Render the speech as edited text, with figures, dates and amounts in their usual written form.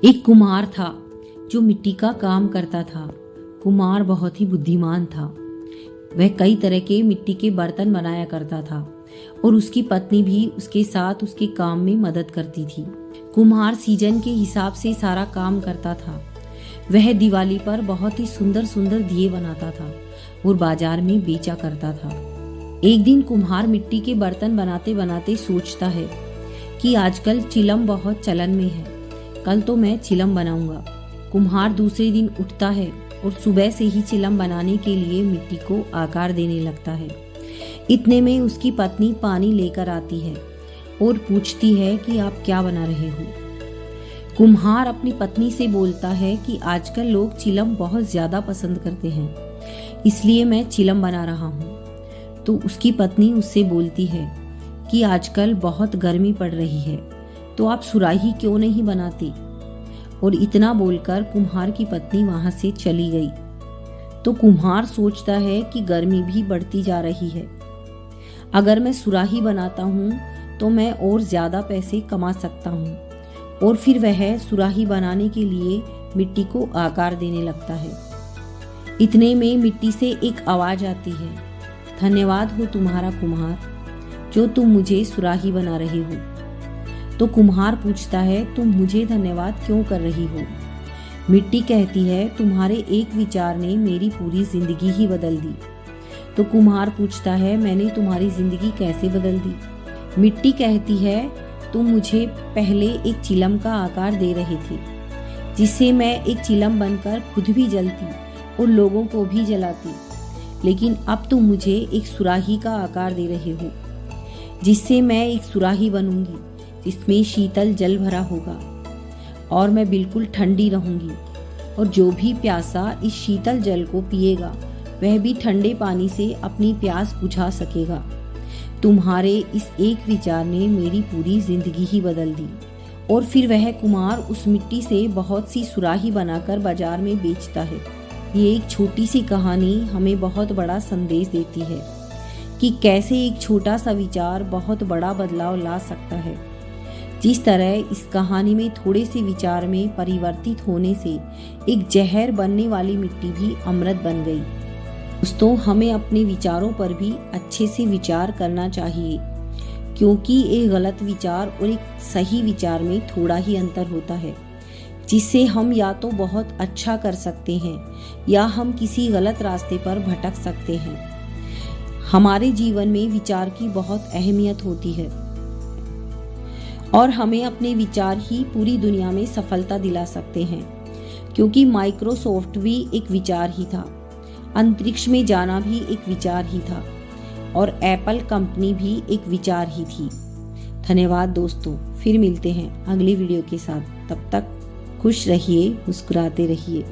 एक कुम्हार था जो मिट्टी का काम करता था। कुम्हार बहुत ही बुद्धिमान था। वह कई तरह के मिट्टी के बर्तन बनाया करता था और उसकी पत्नी भी उसके साथ उसके काम में मदद करती थी। कुम्हार सीजन के हिसाब से सारा काम करता था। वह दिवाली पर बहुत ही सुंदर सुंदर दिए बनाता था और बाजार में बेचा करता था। एक दिन कुम्हार मिट्टी के बर्तन बनाते बनाते सोचता है कि आजकल चिलम बहुत चलन में है, कल तो मैं चिलम बनाऊंगा। कुम्हार दूसरे दिन उठता है और सुबह से ही चिलम बनाने के लिए मिट्टी को आकार देने लगता है। इतने में उसकी पत्नी पानी लेकर आती है और पूछती है कि आप क्या बना रहे हो। कुम्हार अपनी पत्नी से बोलता है कि आजकल लोग चिलम बहुत ज्यादा पसंद करते हैं, इसलिए मैं चिलम बना रहा हूँ। तो उसकी पत्नी उससे बोलती है कि आजकल बहुत गर्मी पड़ रही है, तो आप सुराही क्यों नहीं बनाते। और इतना बोलकर कुम्हार की पत्नी वहां से चली गई। तो कुम्हार सोचता है कि गर्मी भी बढ़ती जा रही है, अगर मैं सुराही बनाता हूँ तो मैं और ज्यादा पैसे कमा सकता हूँ। और फिर वह सुराही बनाने के लिए मिट्टी को आकार देने लगता है। इतने में मिट्टी से एक आवाज आती है, धन्यवाद हो तुम्हारा कुम्हार, जो तुम मुझे सुराही बना रहे हो। तो कुम्हार पूछता है, तुम मुझे धन्यवाद क्यों कर रही हो। मिट्टी कहती है, तुम्हारे एक विचार ने मेरी पूरी जिंदगी ही बदल दी। तो कुम्हार पूछता है, मैंने तुम्हारी जिंदगी कैसे बदल दी। मिट्टी कहती है, तुम मुझे पहले एक चिलम का आकार दे रहे थे, जिससे मैं एक चिलम बनकर खुद भी जलती और लोगों को भी जलाती, लेकिन अब तुम मुझे एक सुराही का आकार दे रहे हो, जिससे मैं एक सुराही बनूंगी जिसमें शीतल जल भरा होगा और मैं बिल्कुल ठंडी रहूंगी। और जो भी प्यासा इस शीतल जल को पिएगा वह भी ठंडे पानी से अपनी प्यास बुझा सकेगा। तुम्हारे इस एक विचार ने मेरी पूरी जिंदगी ही बदल दी। और फिर वह कुम्हार उस मिट्टी से बहुत सी सुराही बनाकर बाजार में बेचता है। ये एक छोटी सी कहानी हमें बहुत बड़ा संदेश देती है कि कैसे एक छोटा सा विचार बहुत बड़ा बदलाव ला सकता है। जिस तरह इस कहानी में थोड़े से विचार में परिवर्तित होने से एक जहर बनने वाली मिट्टी भी अमृत बन गई। दोस्तों, हमें अपने विचारों पर भी अच्छे से विचार करना चाहिए, क्योंकि एक गलत विचार और एक सही विचार में थोड़ा ही अंतर होता है, जिससे हम या तो बहुत अच्छा कर सकते हैं या हम किसी गलत रास्ते पर भटक सकते हैं। हमारे जीवन में विचार की बहुत अहमियत होती है और हमें अपने विचार ही पूरी दुनिया में सफलता दिला सकते हैं, क्योंकि माइक्रोसॉफ्ट भी एक विचार ही था, अंतरिक्ष में जाना भी एक विचार ही था और एप्पल कंपनी भी एक विचार ही थी। धन्यवाद दोस्तों, फिर मिलते हैं अगली वीडियो के साथ। तब तक खुश रहिए, मुस्कुराते रहिए।